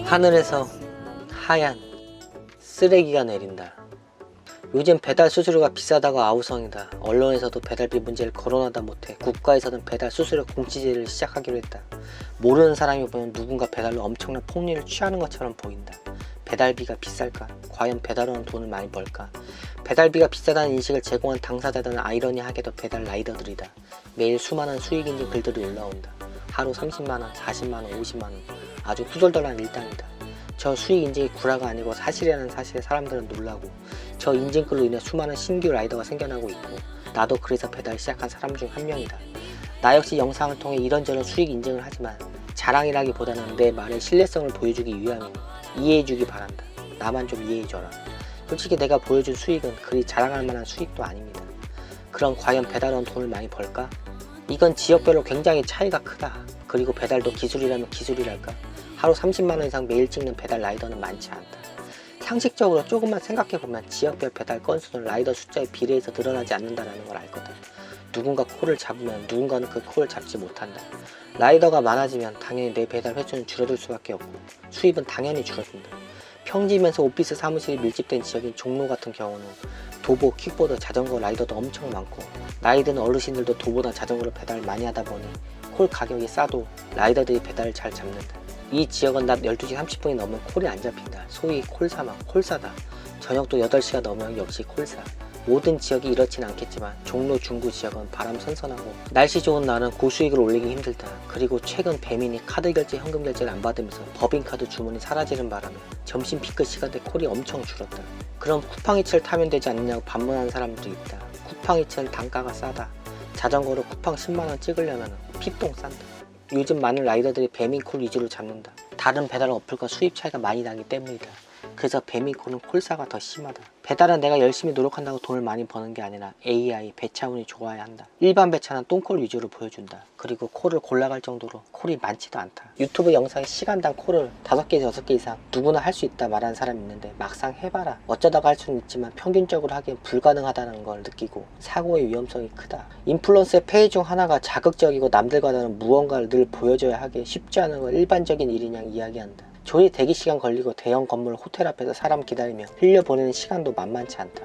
하늘에서 하얀 쓰레기가 내린다. 요즘 배달 수수료가 비싸다고 아우성이다. 언론에서도 배달비 문제를 거론하다 못해 국가에서는 배달 수수료 공시제를 시작하기로 했다. 모르는 사람이 보면 누군가 배달로 엄청난 폭리를 취하는 것처럼 보인다. 배달비가 비쌀까? 과연 배달원은 돈을 많이 벌까? 배달비가 비싸다는 인식을 제공한 당사자들은 아이러니하게도 배달 라이더들이다. 매일 수많은 수익인증 글들이 올라온다. 하루 30만원, 40만원, 50만원, 아주 후덜덜한 일당이다. 저 수익 인증이 구라가 아니고 사실이라는 사실에 사람들은 놀라고, 저 인증글로 인해 수많은 신규 라이더가 생겨나고 있고, 나도 그래서 배달 시작한 사람 중 한 명이다. 나 역시 영상을 통해 이런저런 수익 인증을 하지만 자랑이라기보다는 내 말의 신뢰성을 보여주기 위함이니 이해해주기 바란다. 나만 좀 이해해줘라. 솔직히 내가 보여준 수익은 그리 자랑할 만한 수익도 아닙니다. 그럼 과연 배달원 돈을 많이 벌까? 이건 지역별로 굉장히 차이가 크다. 그리고 배달도 기술이라면 기술이랄까? 하루 30만원 이상 매일 찍는 배달 라이더는 많지 않다. 상식적으로 조금만 생각해보면 지역별 배달 건수는 라이더 숫자에 비례해서 늘어나지 않는다는 걸 알거든. 누군가 코를 잡으면 누군가는 그 코를 잡지 못한다. 라이더가 많아지면 당연히 내 배달 횟수는 줄어들 수밖에 없고 수입은 당연히 줄어든다. 평지면서 오피스 사무실이 밀집된 지역인 종로 같은 경우는 도보, 킥보드, 자전거 라이더도 엄청 많고 나이 든 어르신들도 도보나 자전거로 배달을 많이 하다 보니 콜 가격이 싸도 라이더들이 배달을 잘 잡는다. 이 지역은 낮 12시 30분이 넘으면 콜이 안 잡힌다. 소위 콜사막, 콜사다. 저녁도 8시가 넘으면 역시 콜사. 모든 지역이 이렇진 않겠지만 종로 중구 지역은 바람 선선하고 날씨 좋은 날은 고수익을 올리기 힘들다. 그리고 최근 배민이 카드 결제, 현금 결제를 안 받으면서 법인카드 주문이 사라지는 바람에 점심 피크 시간대 콜이 엄청 줄었다. 그럼 쿠팡이츠를 타면 되지 않느냐고 반문하는 사람도 있다. 쿠팡이츠는 단가가 싸다. 자전거로 쿠팡 10만원 찍으려면 피똥 싼다. 요즘 많은 라이더들이 배민콜 위주로 잡는다. 다른 배달 어플과 수입 차이가 많이 나기 때문이다. 그래서 배민콜은 콜사가 더 심하다. 배달은 내가 열심히 노력한다고 돈을 많이 버는 게 아니라 AI, 배차운이 좋아야 한다. 일반 배차는 똥콜 위주로 보여준다. 그리고 콜을 골라갈 정도로 콜이 많지도 않다. 유튜브 영상에 시간당 콜을 5개, 6개 이상 누구나 할 수 있다 말하는 사람이 있는데 막상 해봐라. 어쩌다가 할 수는 있지만 평균적으로 하기엔 불가능하다는 걸 느끼고 사고의 위험성이 크다. 인플루언서의 폐해 중 하나가 자극적이고 남들과 다른 무언가를 늘 보여줘야 하기에 쉽지 않은 걸 일반적인 일이냐 이야기한다. 조리 대기시간 걸리고 대형 건물 호텔 앞에서 사람 기다리며 흘려보내는 시간도 만만치 않다.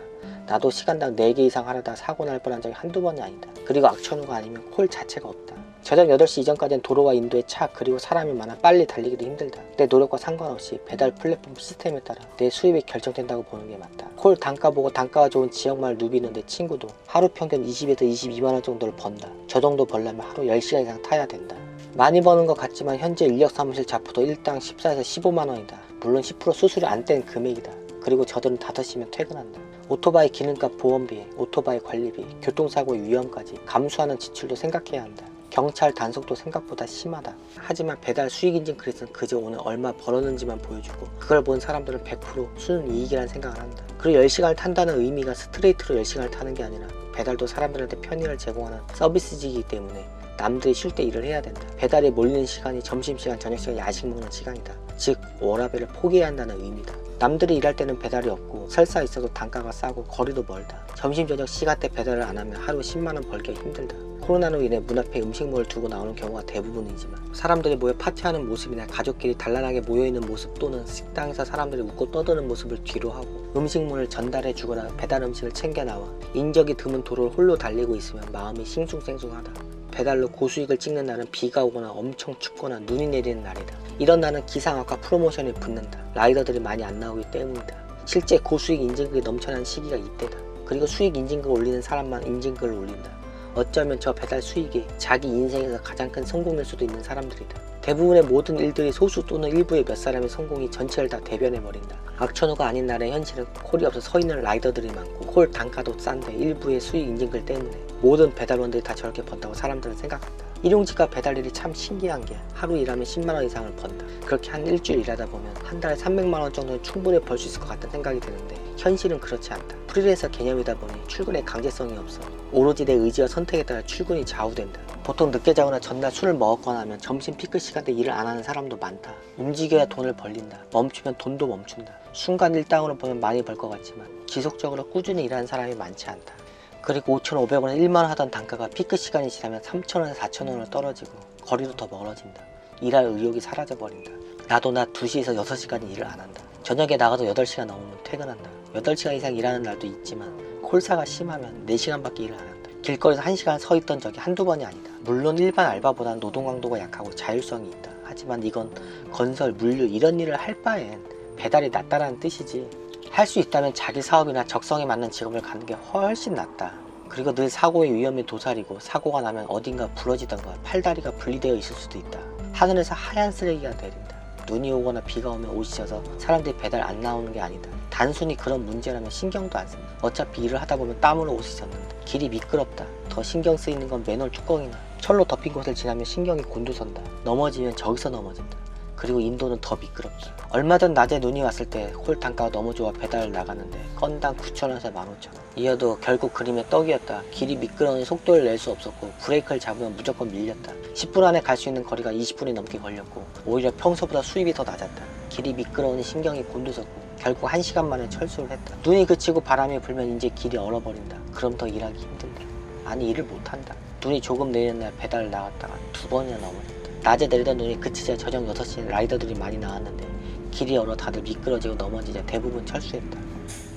나도 시간당 4개 이상 하려다 사고 날 뻔한 적이 한두 번이 아니다. 그리고 악천후가 아니면 콜 자체가 없다. 저녁 8시 이전까지는 도로와 인도에 차 그리고 사람이 많아 빨리 달리기도 힘들다. 내 노력과 상관없이 배달 플랫폼 시스템에 따라 내 수입이 결정된다고 보는 게 맞다. 콜 단가 보고 단가가 좋은 지역마을 누비는 내 친구도 하루 평균 20에서 22만원 정도를 번다. 저 정도 벌려면 하루 10시간 이상 타야 된다. 많이 버는 것 같지만 현재 인력사무실 자포도 일당 14에서 15만원이다. 물론 10% 수수료 안 뗀 금액이다. 그리고 저들은 5시면 퇴근한다. 오토바이 기름값, 보험비, 오토바이 관리비, 교통사고의 위험까지 감수하는 지출도 생각해야 한다. 경찰 단속도 생각보다 심하다. 하지만 배달 수익인증 글에서는 그저 오늘 얼마 벌었는지만 보여주고 그걸 본 사람들은 100% 순이익이라는 생각을 한다. 그리고 10시간을 탄다는 의미가 스트레이트로 10시간을 타는 게 아니라 배달도 사람들한테 편의를 제공하는 서비스직이기 때문에 남들이 쉴 때 일을 해야 된다. 배달에 몰리는 시간이 점심시간, 저녁시간, 야식 먹는 시간이다. 즉 워라밸을 포기해야 한다는 의미다. 남들이 일할 때는 배달이 없고 설사 있어도 단가가 싸고 거리도 멀다. 점심, 저녁 시간대 배달을 안 하면 하루 10만원 벌기가 힘들다. 코로나로 인해 문 앞에 음식물을 두고 나오는 경우가 대부분이지만 사람들이 모여 파티하는 모습이나 가족끼리 단란하게 모여있는 모습 또는 식당에서 사람들이 웃고 떠드는 모습을 뒤로 하고 음식물을 전달해 주거나 배달 음식을 챙겨 나와 인적이 드문 도로를 홀로 달리고 있으면 마음이 싱숭생숭하다. 배달로 고수익을 찍는 날은 비가 오거나 엄청 춥거나 눈이 내리는 날이다. 이런 날은 기상악과 프로모션이 붙는다. 라이더들이 많이 안 나오기 때문이다. 실제 고수익 인증글이 넘쳐나는 시기가 이때다. 그리고 수익 인증글 올리는 사람만 인증글을 올린다. 어쩌면 저 배달 수익이 자기 인생에서 가장 큰 성공일 수도 있는 사람들이다. 대부분의 모든 일들이 소수 또는 일부의 몇 사람의 성공이 전체를 다 대변해버린다. 악천후가 아닌 날의 현실은 콜이 없어 서 있는 라이더들이 많고 콜 단가도 싼데 일부의 수익 인증글 때문에 모든 배달원들이 다 저렇게 번다고 사람들은 생각한다. 일용직과 배달 일이 참 신기한 게 하루 일하면 10만원 이상을 번다. 그렇게 한 일주일 일하다 보면 한 달에 300만원 정도는 충분히 벌 수 있을 것 같다는 생각이 드는데 현실은 그렇지 않다. 프리랜서 개념이다 보니 출근에 강제성이 없어. 오로지 내 의지와 선택에 따라 출근이 좌우된다. 보통 늦게 자거나 전날 술을 먹었거나 하면 점심 피크 시간대 일을 안 하는 사람도 많다. 움직여야 돈을 벌린다. 멈추면 돈도 멈춘다. 순간 일당으로 보면 많이 벌 것 같지만 지속적으로 꾸준히 일하는 사람이 많지 않다. 그리고 5,500원에 1만원 하던 단가가 피크 시간이 지나면 3,000원에서 4,000원으로 떨어지고 거리도 더 멀어진다. 일할 의욕이 사라져버린다. 나도 낮 2시에서 6시까지 일을 안 한다. 저녁에 나가도 8시간 넘으면 퇴근한다. 8시간 이상 일하는 날도 있지만 콜사가 심하면 4시간밖에 일을 안 한다. 길거리에서 1시간 서 있던 적이 한두 번이 아니다. 물론 일반 알바보다는 노동 강도가 약하고 자율성이 있다. 하지만 이건 건설, 물류 이런 일을 할 바엔 배달이 낫다라는 뜻이지. 할 수 있다면 자기 사업이나 적성에 맞는 직업을 갖는 게 훨씬 낫다. 그리고 늘 사고의 위험에 도사리고 사고가 나면 어딘가 부러지던가 팔다리가 분리되어 있을 수도 있다. 하늘에서 하얀 쓰레기가 내린다. 눈이 오거나 비가 오면 옷이 젖어 사람들이 배달 안 나오는 게 아니다. 단순히 그런 문제라면 신경도 안 씁니다. 어차피 일을 하다 보면 땀으로 옷이 젖는다. 길이 미끄럽다. 더 신경 쓰이는 건 맨홀 뚜껑이나 철로 덮인 곳을 지나면 신경이 곤두선다. 넘어지면 저기서 넘어진다. 그리고 인도는 더 미끄럽다. 얼마 전 낮에 눈이 왔을 때 콜 단가가 너무 좋아 배달을 나갔는데 건당 9,000원에서 15,000원. 이어도 결국 그림의 떡이었다. 길이 미끄러우니 속도를 낼 수 없었고 브레이크를 잡으면 무조건 밀렸다. 10분 안에 갈 수 있는 거리가 20분이 넘게 걸렸고 오히려 평소보다 수입이 더 낮았다. 길이 미끄러우니 신경이 곤두섰고 결국 1시간 만에 철수를 했다. 눈이 그치고 바람이 불면 이제 길이 얼어버린다. 그럼 더 일하기 힘든데. 아니 일을 못한다. 눈이 조금 내리는 날 배달을 나갔다가 2번이나 넘어졌다. 낮에 내리던 눈이 그치자 저녁 6시에 라이더들이 많이 나왔는데 길이 얼어 다들 미끄러지고 넘어지자 대부분 철수했다.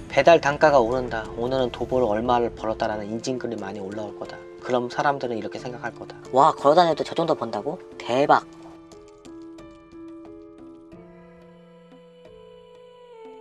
배달 단가가 오른다. 오늘은 도보로 얼마를 벌었다라는 인증글이 많이 올라올 거다. 그럼 사람들은 이렇게 생각할 거다. 와, 걸어다녀도 저 정도 번다고? 대박.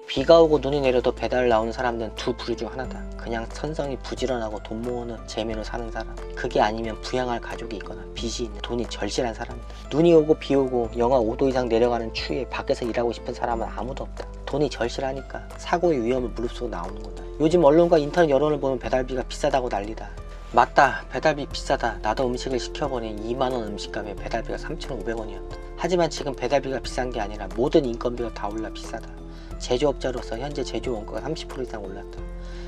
비가 오고 눈이 내려도 배달 나오는 사람들은 두 부류 중 하나다. 그냥 선성이 부지런하고 돈 모으는 재미로 사는 사람. 그게 아니면 부양할 가족이 있거나 빚이 있는 돈이 절실한 사람이다. 눈이 오고 비 오고 영하 5도 이상 내려가는 추위에 밖에서 일하고 싶은 사람은 아무도 없다. 돈이 절실하니까 사고의 위험을 무릅쓰고 나오는 거다. 요즘 언론과 인터넷 여론을 보면 배달비가 비싸다고 난리다. 맞다. 배달비 비싸다. 나도 음식을 시켜보니 2만원 음식값에 배달비가 3,500원이었다. 하지만 지금 배달비가 비싼 게 아니라 모든 인건비가 다 올라 비싸다. 제조업자로서 현재 제조 원가가 30% 이상 올랐다.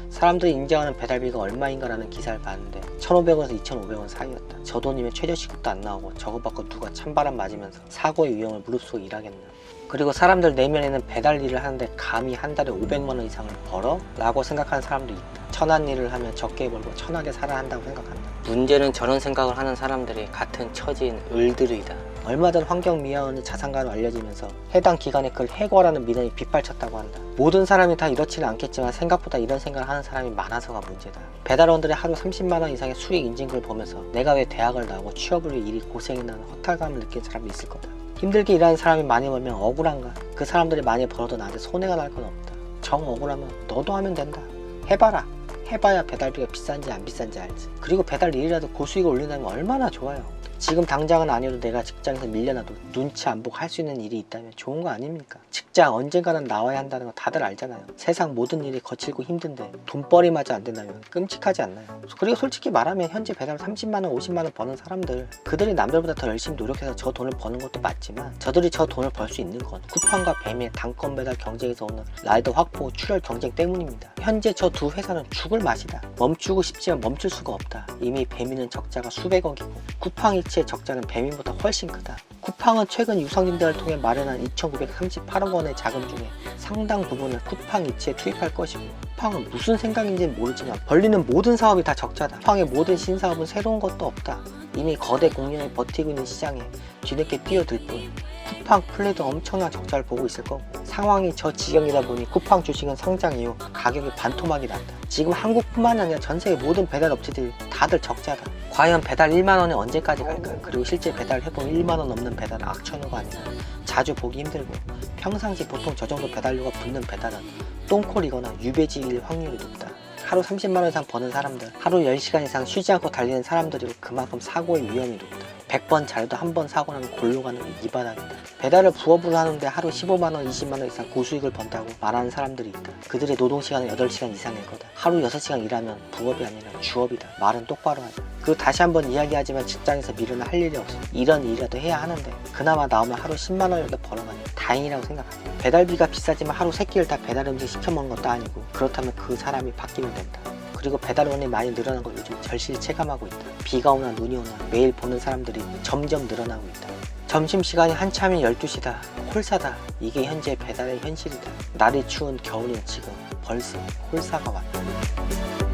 사람들이 인정하는 배달비가 얼마인가라는 기사를 봤는데 1,500원에서 2,500원 사이였다. 저 돈이면 최저시급도 안 나오고 저거 받고 누가 찬바람 맞으면서 사고의 위험을 무릅쓰고 일하겠나. 그리고 사람들 내면에는 배달 일을 하는데 감히 한 달에 500만원 이상을 벌어? 라고 생각하는 사람도 있다. 천한 일을 하면 적게 벌고 천하게 살아야 한다고 생각한다. 문제는 저런 생각을 하는 사람들이 같은 처지인 을들이다. 얼마 전 환경미화원이 자산가로 알려지면서 해당 기관에 그걸 해고하라는 민원이 빗발쳤다고 한다. 모든 사람이 다 이렇지는 않겠지만 생각보다 이런 생각을 하는 사람이 많아서가 문제다. 배달원들의 하루 30만원 이상의 수익 인증글을 보면서 내가 왜 대학을 나오고 취업을 위해 이리 고생이나 하는 허탈감을 느끼는 사람이 있을 거다. 힘들게 일하는 사람이 많이 벌면 억울한가? 그 사람들이 많이 벌어도 나한테 손해가 날 건 없다. 정 억울하면 너도 하면 된다. 해봐라. 해봐야 배달비가 비싼지 안 비싼지 알지. 그리고 배달 일이라도 고수익을 올린다면 얼마나 좋아요. 지금 당장은 아니어도 내가 직장에서 밀려나도 눈치 안 보고 할 수 있는 일이 있다면 좋은 거 아닙니까? 직장 언젠가는 나와야 한다는 거 다들 알잖아요. 세상 모든 일이 거칠고 힘든데 돈벌이마저 안 된다면 끔찍하지 않나요? 그리고 솔직히 말하면 현재 배달 30만원 50만원 버는 사람들, 그들이 남들보다 더 열심히 노력해서 저 돈을 버는 것도 맞지만 저들이 저 돈을 벌 수 있는 건 쿠팡과 뱀의 단건 배달 경쟁에서 오는 라이더 확보 출혈 경쟁 때문입니다. 현재 저 두 회사는 죽을 맛이다. 멈추고 싶지만 멈출 수가 없다. 이미 뱀이는 적자가 수백억이고 쿠팡 이치의 적자는 뱀인보다 훨씬 크다. 쿠팡은 최근 유상증자를 통해 마련한 2,938억 원의 자금 중에 상당 부분을 쿠팡 이치에 투입할 것이고, 쿠팡은 무슨 생각인지는 모르지만 벌리는 모든 사업이 다 적자다. 쿠팡의 모든 신사업은 새로운 것도 없다. 이미 거대 공룡이 버티고 있는 시장에 뒤늦게 뛰어들 뿐. 쿠팡 플레이도 엄청난 적자를 보고 있을 거고, 상황이 저 지경이다 보니 쿠팡 주식은 상장 이후 가격이 반토막이 났다. 지금 한국뿐만 아니라 전 세계 모든 배달 업체들이 다들 적자다. 과연 배달 1만원에 언제까지 갈까? 그리고 실제 배달 해보면 1만원 넘는 배달은 악천후가 아니라 자주 보기 힘들고, 평상시 보통 저 정도 배달료가 붙는 배달은 똥콜이거나 유배지일 확률이 높다. 하루 30만원 이상 버는 사람들, 하루 10시간 이상 쉬지 않고 달리는 사람들이고 그만큼 사고의 위험이 높다. 100번 잘해도 한 번 사고 나면 골로 가는 게 이 바닥이다. 배달을 부업으로 하는데 하루 15만원, 20만원 이상 고수익을 번다고 말하는 사람들이 있다. 그들의 노동시간은 8시간 이상일 거다. 하루 6시간 일하면 부업이 아니라 주업이다. 말은 똑바로 하자. 그리고 다시 한번 이야기하지만 직장에서 미루나 할 일이 없어. 이런 일이라도 해야 하는데 그나마 나오면 하루 10만원이라도 벌어가니 다행이라고 생각하세요. 배달비가 비싸지만 하루 3끼를 다 배달 음식 시켜 먹는 것도 아니고, 그렇다면 그 사람이 바뀌면 된다. 그리고 배달원이 많이 늘어난 걸 요즘 절실히 체감하고 있다. 비가 오나 눈이 오나 매일 보는 사람들이 점점 늘어나고 있다. 점심시간이 한참인 12시다. 콜사다. 이게 현재 배달의 현실이다. 날이 추운 겨울인 지금 벌써 콜사가 왔다.